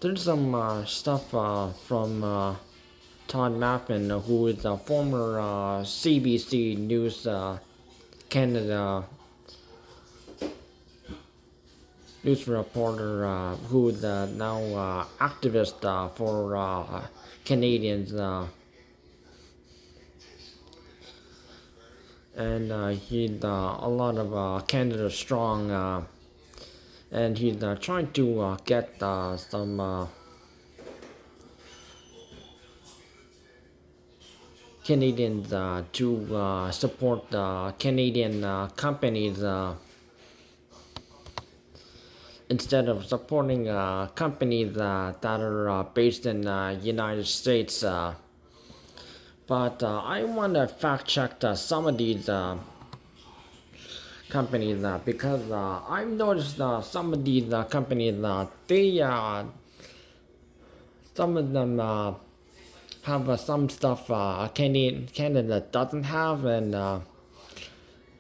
there's some stuff from Tod Maffin, who is a former CBC News Canada news reporter, who is now activist for Canadians, and he's a lot of Canada strong, and he's trying to get some Canadians to support Canadian companies instead of supporting companies that are based in United States. But I want to fact check some of these companies because I've noticed some of these companies, they some of them have some stuff Canada doesn't have, and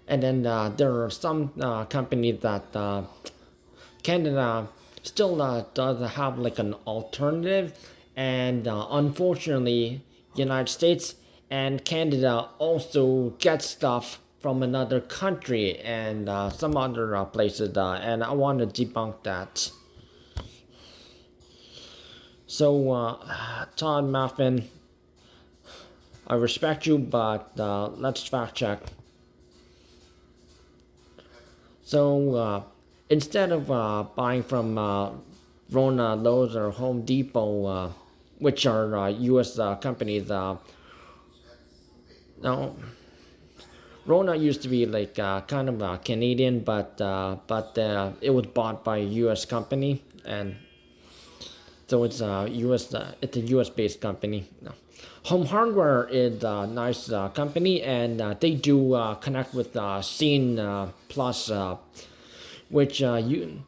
then there are some companies that Canada still does have like an alternative, and unfortunately, United States and Canada also get stuff from another country and some other places, and I want to debunk that. So, Tod Maffin, I respect you, but let's fact check. So, instead of buying from Rona, Lowe's, or Home Depot, which are U.S. companies, now Rona used to be like kind of Canadian, but it was bought by a U.S. company, and so it's U.S. It's a U.S. based company. No. Home Hardware is a nice company, and they do connect with Scene Plus, which you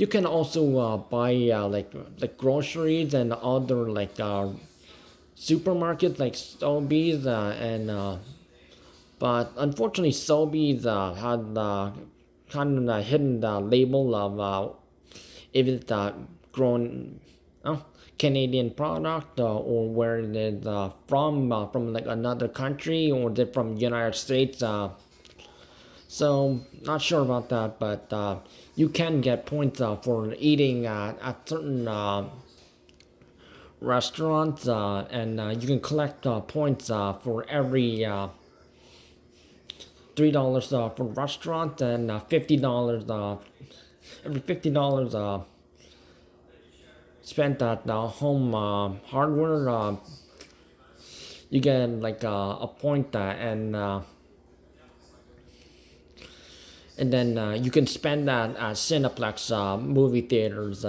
can also buy like groceries and other like supermarkets like Sobeys, and but unfortunately Sobeys had kind of a hidden label of if it's grown Canadian product, or where it is from like another country, or is it from United States. So not sure about that, but you can get points for eating at certain restaurants, and you can collect points for every $3 for restaurant, and $50 every $50 spent at home hardware. You get like a point, and then you can spend that at Cineplex movie theaters.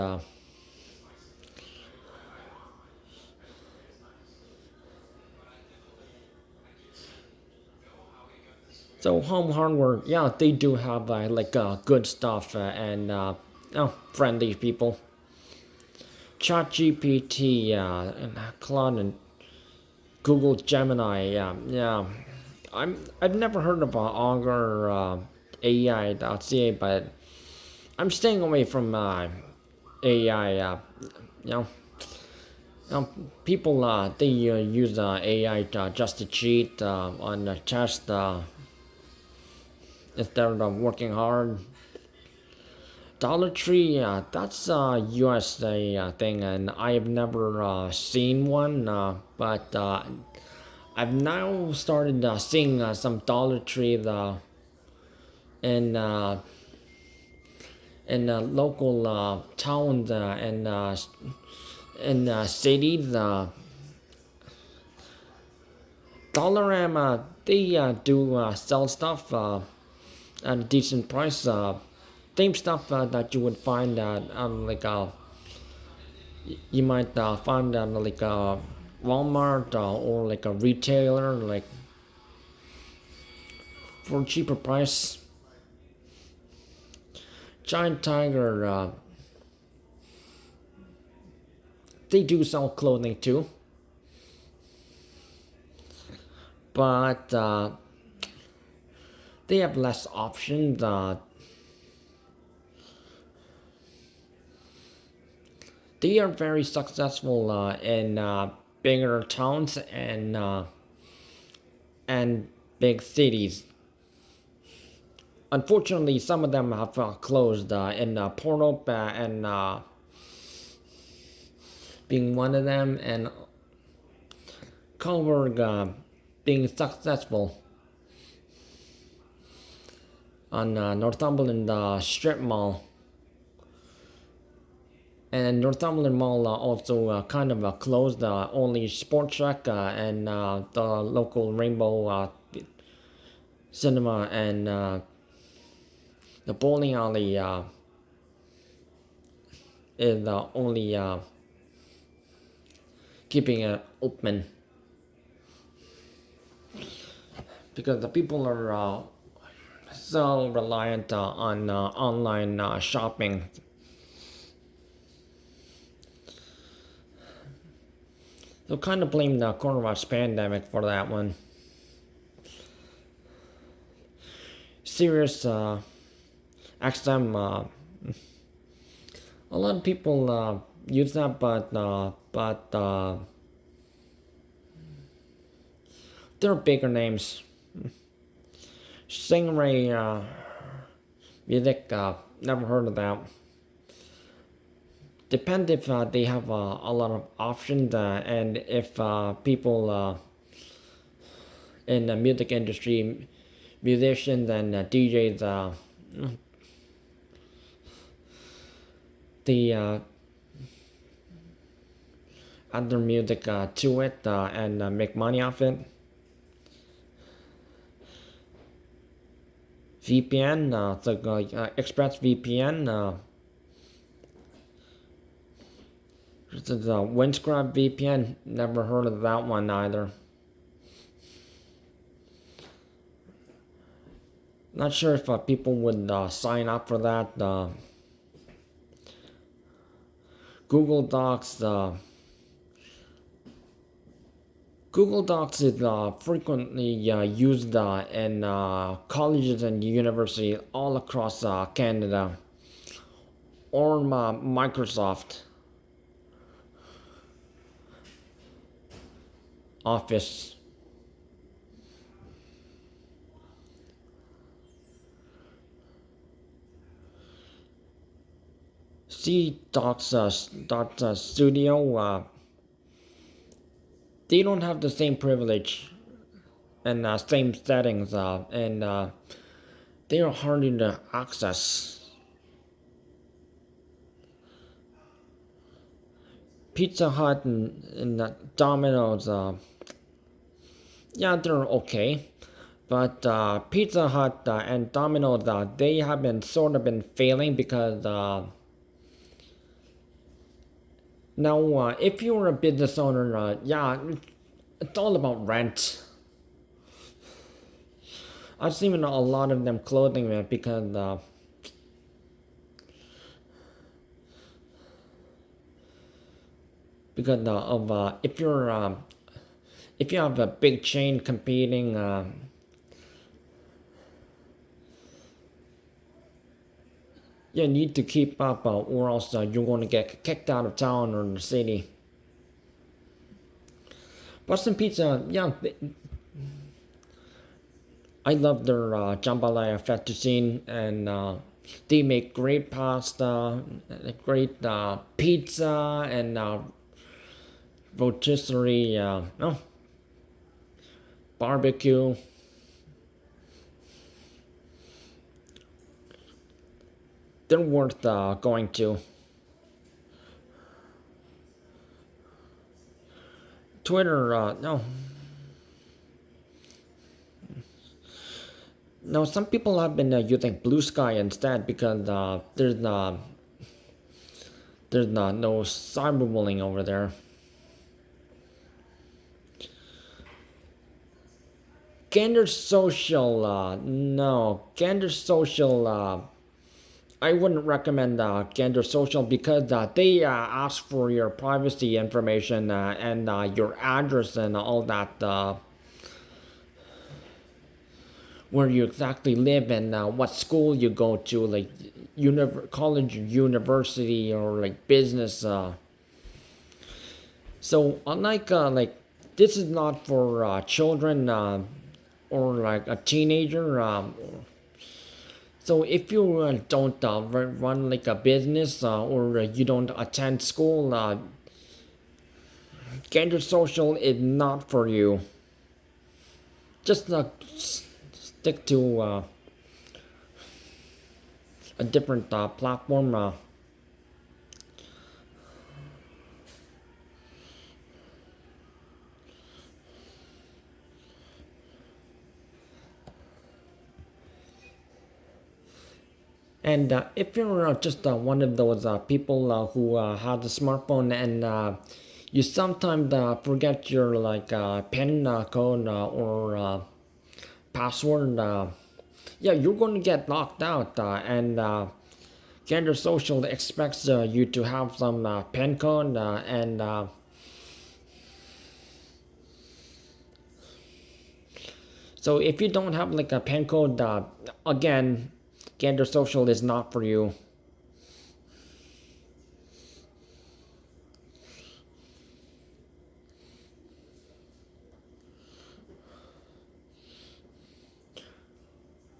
So home hardware, yeah, they do have like good stuff, and friendly people. ChatGPT, and Claude, and Google Gemini, yeah. I've never heard of AugureAI.ca, but I'm staying away from AI. You know, people they use AI just to cheat on the test instead of working hard. Dollar Tree, that's a USA thing, and I have never seen one, but I've now started seeing some Dollar Tree in local towns and cities. Dollarama, they do sell stuff at a decent price. Same stuff that you would find at like you might find at like a Walmart or like a retailer, like for a cheaper price. Giant Tiger, they do sell clothing too, but they have less options. they are very successful in bigger towns and big cities. Unfortunately, some of them have closed in Portop and being one of them, and Coburg being successful on Northumberland Strip Mall. And Northumberland Mall also kind of closed. Only Sport Check and the local Rainbow Cinema and the bowling alley is only keeping it open because the people are so reliant on online shopping. So kind of blame the coronavirus pandemic for that one. Serious XM. A lot of people use that, but there are bigger names. Stingray Music. Never heard of that. Depends if they have a lot of options and if people in the music industry, musicians and DJs, they add their music to it and make money off it. VPN, so Express VPN. This is a Windscribe VPN. Never heard of that one either. Not sure if people would sign up for that. Google Docs. Google Docs is frequently used in colleges and universities all across Canada, or Microsoft Office. See Docs Studio. They don't have the same privilege and same settings, and they are harder to access. Pizza Hut and Domino's, yeah, they're okay, but Pizza Hut and Domino's, they have been sort of been failing because now if you're a business owner, yeah, it's all about rent. I've seen a lot of them closing it because of if you have a big chain competing, you need to keep up, or else you're going to get kicked out of town or the city. Boston Pizza, yeah, I love their jambalaya fettuccine, and they make great pasta, great pizza, and rotisserie, barbecue. They're worth going to. Twitter, no. No, some people have been using Blue Sky instead because there's no cyberbullying over there. Gander Social, no. Gander Social, I wouldn't recommend Gander Social because they ask for your privacy information and your address and all that, where you exactly live and what school you go to, like college, university, or like business. So unlike this is not for children or like a teenager. So if you don't run like a business or you don't attend school, Gander Social is not for you. Just stick to a different platform. And if you're just one of those people who has a smartphone and you sometimes forget your like PIN code or password, yeah, you're going to get locked out. And Gander Social expects you to have some PIN code and so if you don't have like a PIN code, again, Gander Social is not for you.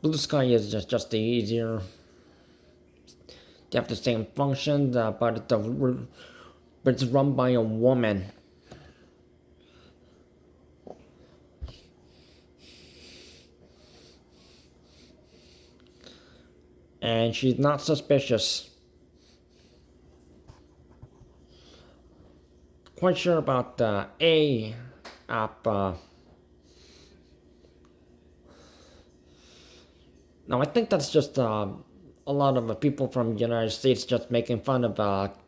Blue Sky is just easier. They have the same functions, but it's run by a woman. And she's not suspicious. Quite sure about the A app. Now, I think that's just a lot of people from the United States just making fun of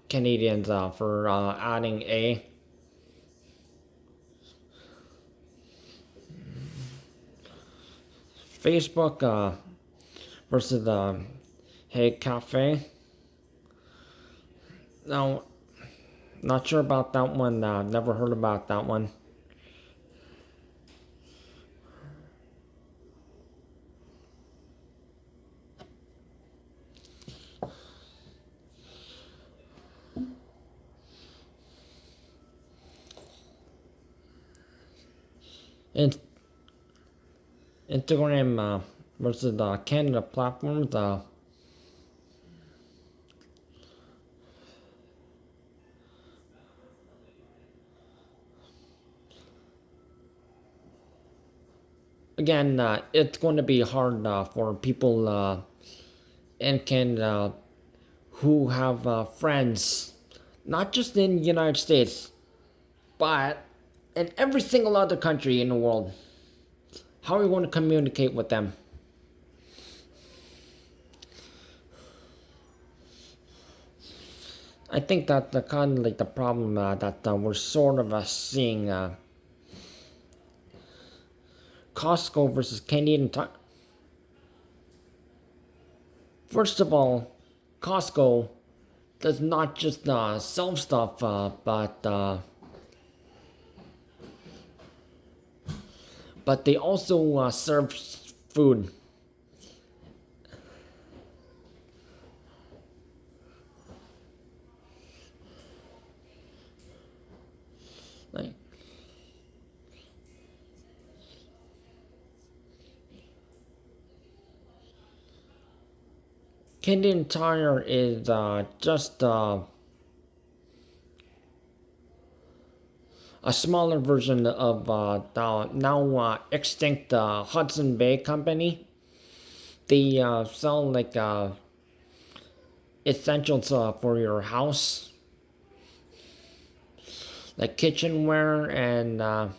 Canadians for adding A. Facebook versus the Hey Cafe. Now, not sure about that one. Never heard about that one. And Instagram versus the Canada platforms. Again, it's going to be hard for people in Canada who have friends, not just in the United States, but in every single other country in the world. How are we going to communicate with them? I think that the kind of like the problem that we're sort of seeing Costco versus Canadian. First of all, Costco does not just sell stuff, but they also serve food. Like Canadian Tire is just a smaller version of the now extinct Hudson Bay Company. They sell like essentials for your house, like kitchenware and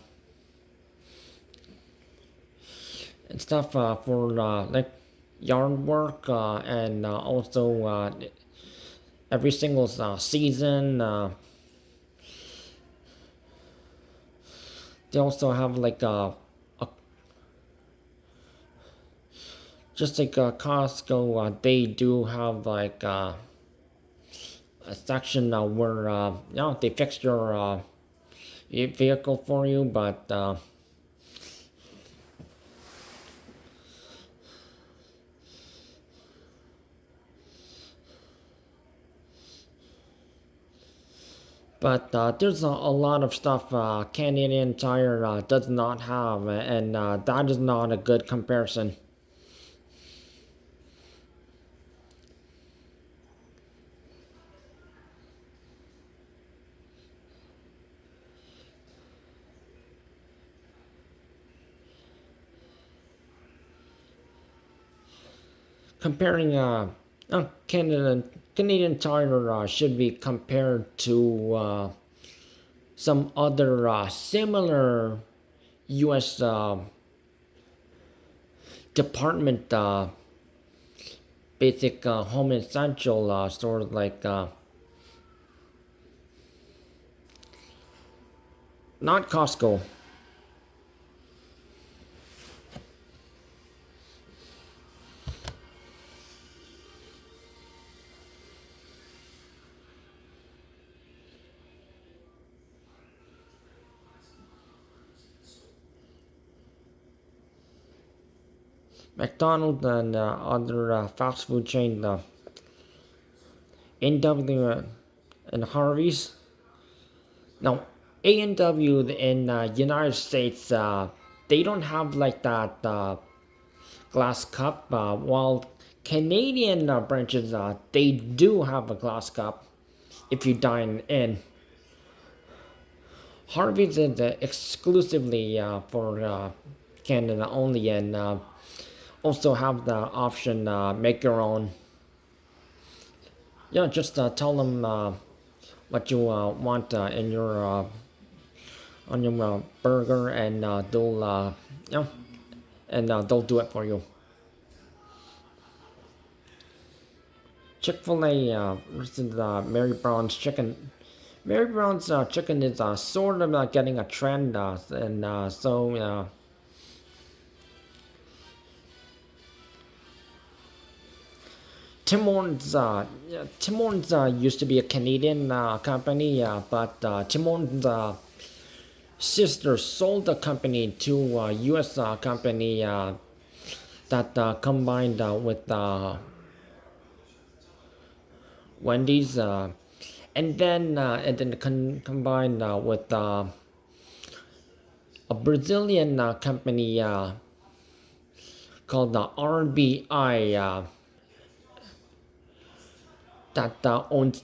stuff for like yard work and also every single season. They also have like a just like Costco. They do have like a section where they fix your vehicle for you, but But there's a lot of stuff Canadian Tire does not have, and that is not a good comparison. Comparing Canadian Tire should be compared to some other similar U.S. Department basic home essential stores like not Costco. McDonald's and other fast food chains, NW and Harvey's. Now, A&W in United States, they don't have like that glass cup. While Canadian branches, they do have a glass cup if you dine in. Harvey's is exclusively for Canada only, and also have the option make your own. Yeah, just tell them what you want in your on your burger, and they'll yeah, and they'll do it for you. Chick-fil-A versus Mary Brown's chicken. Mary Brown's chicken is sort of getting a trend, and so Tim Hortons, yeah, Tim Hortons used to be a Canadian company, but Tim Hortons' sister sold the company to a U.S. company that combined with Wendy's, and then combined with a Brazilian company called the RBI that owns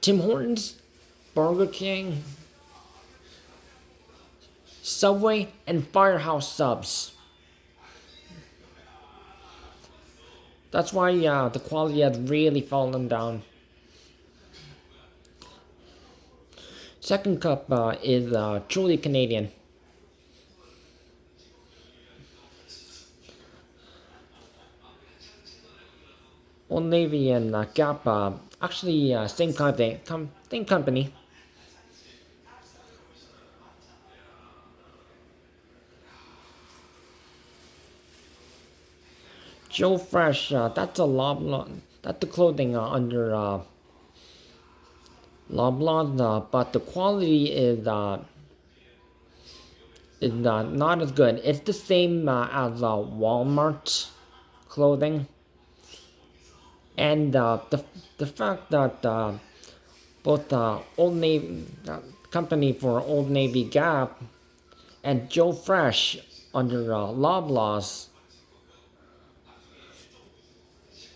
Tim Hortons, Burger King, Subway, and Firehouse Subs. That's why the quality has really fallen down. Second cup is truly Canadian. Old Navy and Gap, actually same company, same company. Joe Fresh, that's a Loblaw, that's the clothing under Loblaw, but the quality is not as good. It's the same as Walmart clothing, and the fact that both Old Navy company for Old Navy Gap and Joe Fresh under Loblaws,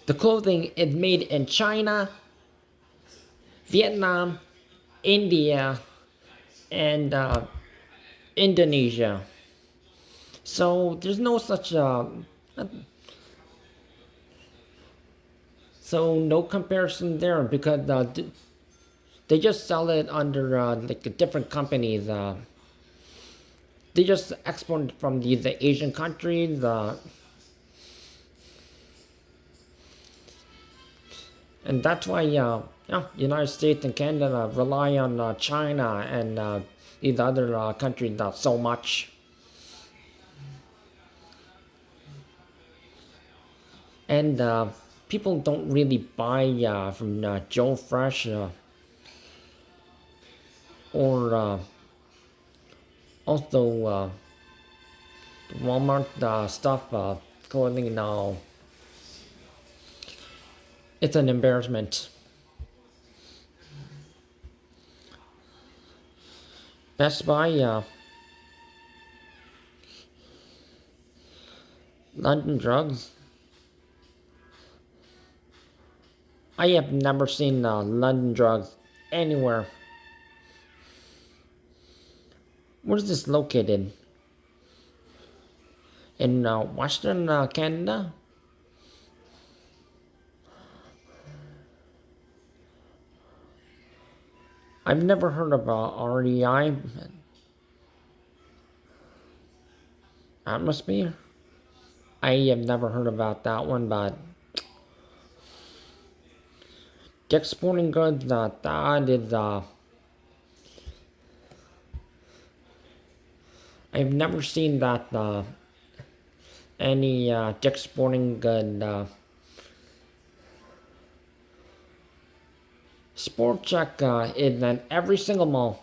the clothing is made in China, Vietnam, India, and Indonesia. So there's no such so no comparison there, because they just sell it under like different companies. They just export from these Asian countries. And that's why United States and Canada rely on China and these other countries so much. And people don't really buy from Joe Fresh or also Walmart stuff, clothing now. It's an embarrassment. Best Buy, London Drugs. I have never seen London Drugs anywhere. Where is this located? In Western Canada? I've never heard of REI Atmosphere. I have never heard about that one, but Dick's Sporting Goods, that is, I've never seen that, any Dick's Sporting Goods, Sport Check is in every single mall.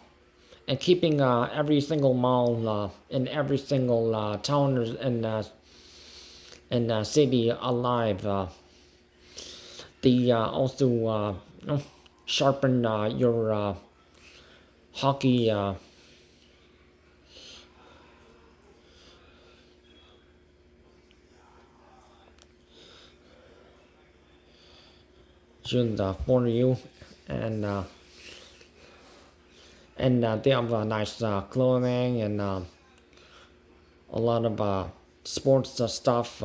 And keeping every single mall in every single town and city alive. They also sharpen your hockey should for you, and they have nice clothing and a lot of sports stuff.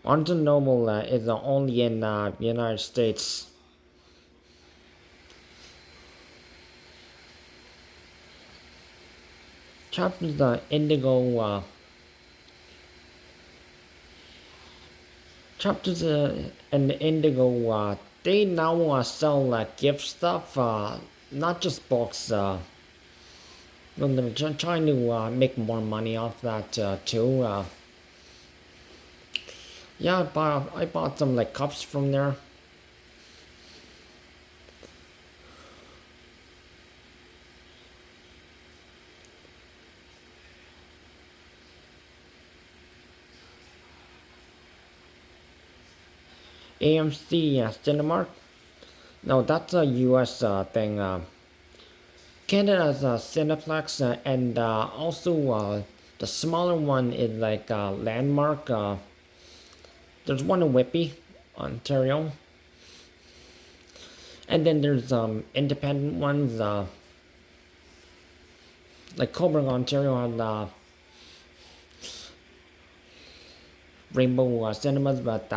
Barnes& Noble is only in the United States. Chapters Indigo. Chapters and Indigo. They now sell gift stuff, not just books. They're trying to make more money off that too. Yeah, I bought some like cups from there. AMC Cinemark. No, that's a US thing. Canada's Cineplex, and also the smaller one is like Landmark. There's one in Whitby, Ontario. And then there's independent ones, like Coburg, Ontario has Rainbow Cinemas, but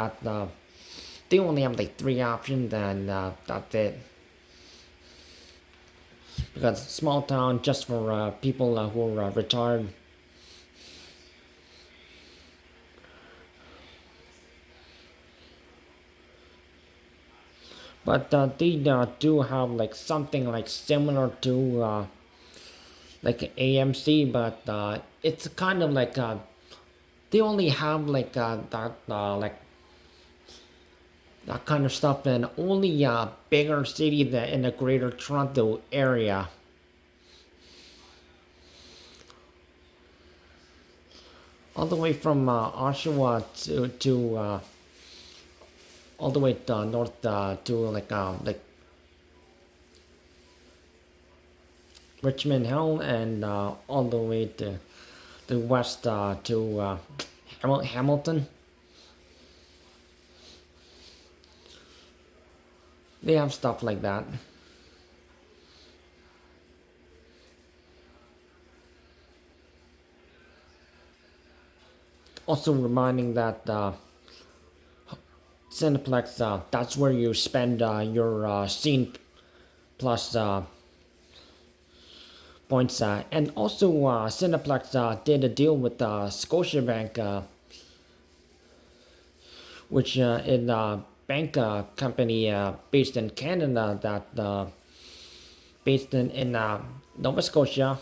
they only have like 3 options, and that's it. Because small town, just for people who are retired. But they do have like something like similar to like AMC, but it's kind of like they only have like that like that kind of stuff in only bigger cities in the Greater Toronto area. All the way from Oshawa to all the way north to like Richmond Hill, and all the way to the west to Hamilton. They have stuff like that. Also reminding that Cineplex, that's where you spend your Scene Plus points. And also Cineplex did a deal with Scotiabank, which is a bank company based in Canada that based in Nova Scotia.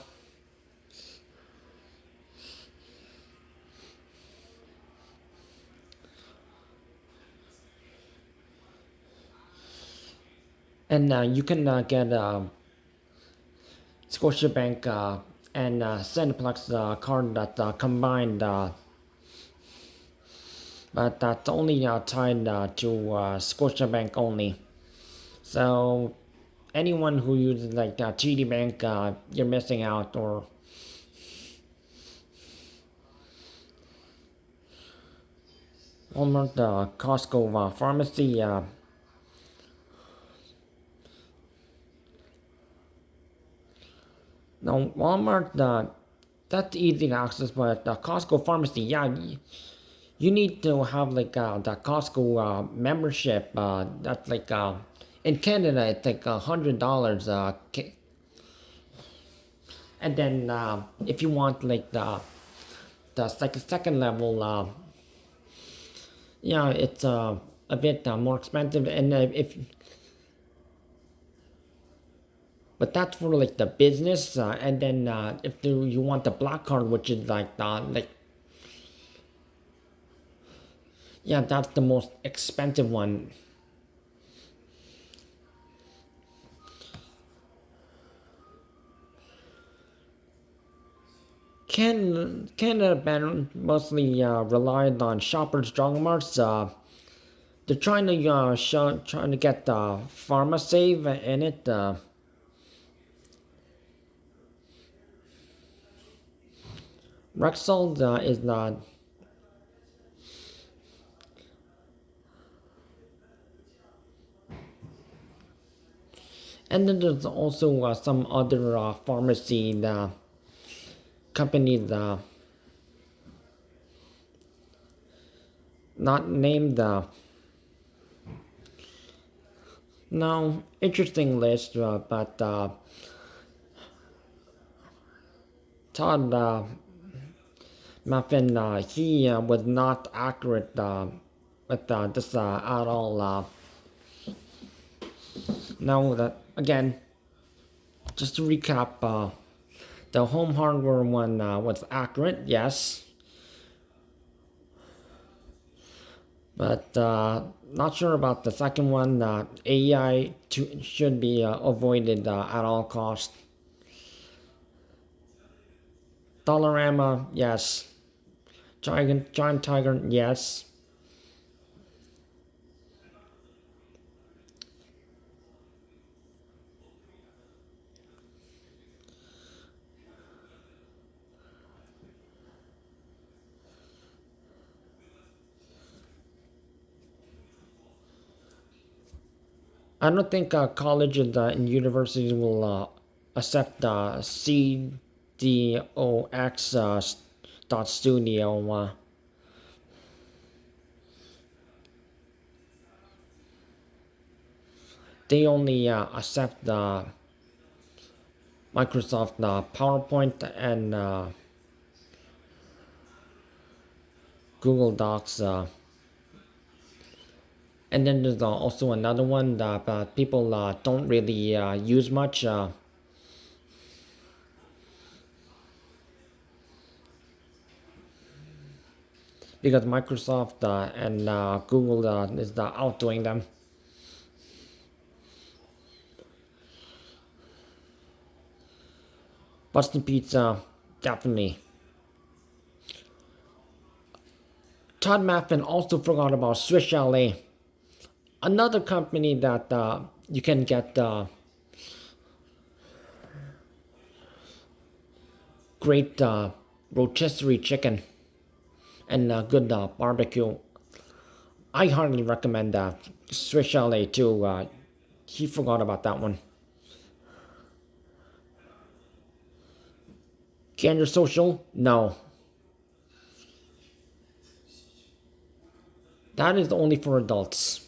And you can get Scotiabank and Cineplex card that combined but that's only tied to Scotiabank only. So anyone who uses like TD Bank, you're missing out. Or Walmart, Costco, pharmacy. No, Walmart. That's easy to access, but Costco pharmacy, yeah, you need to have like the Costco membership. That's like in Canada, it's like $100. And then if you want like the second level, yeah, it's a bit more expensive. And if but that's for like the business, and then if you want the black card, which is like yeah, that's the most expensive one. Canada band mostly relied on Shoppers Drug Marts. They're trying to trying to get the pharma save in it. Rexall is not. And then there's also some other pharmacy companies not named. No, interesting list, but Tod Maffin, he was not accurate with this at all. Now that again, just to recap, the home hardware one was accurate, yes, but not sure about the second one. AI should be avoided at all costs. Dollarama, yes. Giant Tiger, yes. I don't think colleges and universities will accept CDOX dot studio. They only accept Microsoft PowerPoint and Google Docs. And then there's also another one that people don't really use much. Because Microsoft and Google is outdoing them. Boston Pizza, definitely. Tod Maffin also forgot about Swiss Chalet, another company that you can get great rotisserie chicken and good barbecue. I hardly recommend Swiss Chalet too. He forgot about that one. Gander Social? No. That is only for adults.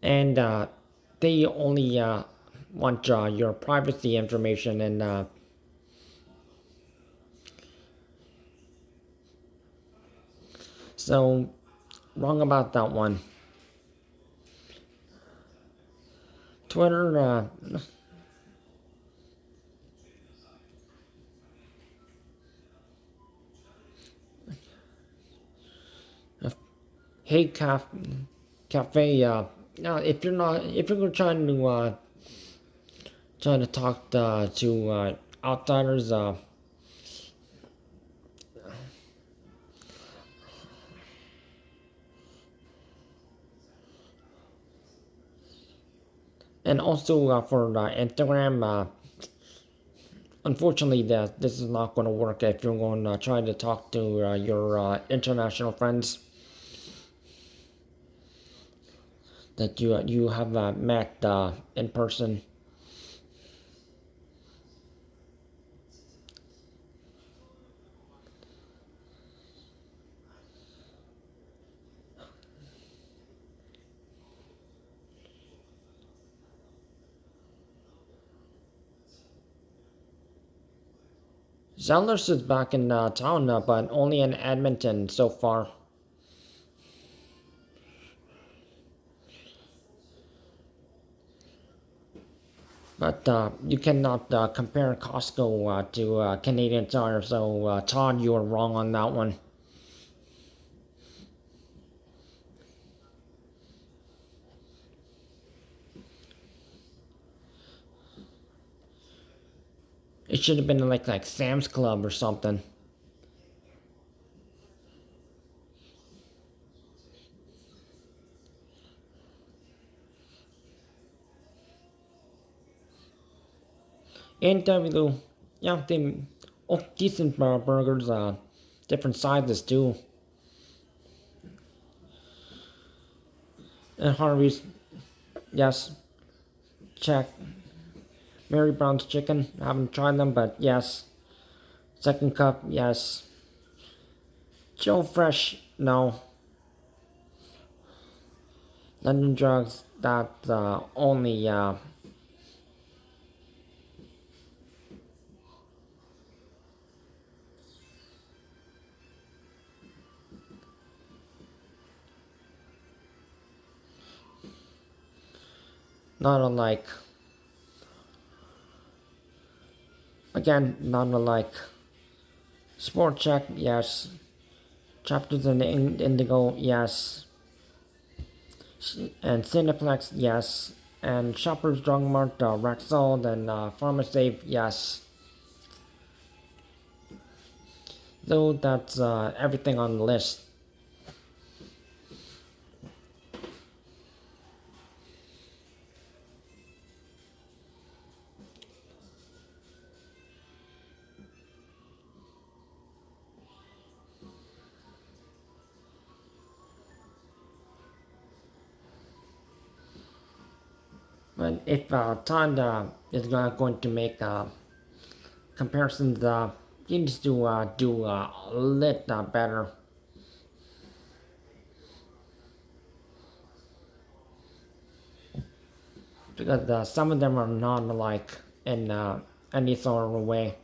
And they only want your privacy information and so wrong about that one. Twitter, hey cafe. Now if you're trying to talk to outsiders. And also for Instagram, unfortunately, that this is not going to work if you're going to try to talk to your international friends that you have met in person. Zellers is back in town, but only in Edmonton so far. But you cannot compare Costco to Canadian Tire, so Todd, you were wrong on that one. It should have been like Sam's Club or something. And yeah, they decent burgers, different sizes too. And Harvey's, yes, check. Mary Brown's Chicken, I haven't tried them, but yes. Second Cup, yes. Joe Fresh, no. London Drugs, that only not unlike, again, not unlike Sport Check, yes. Chapters in the Indigo, yes. And Cineplex, yes. And Shoppers Drug Mart, Rexall, and Pharmasafe, yes. So that's everything on the list. But if Todd is going to make comparisons, he needs to do a little better. Because some of them are not alike in any sort of way.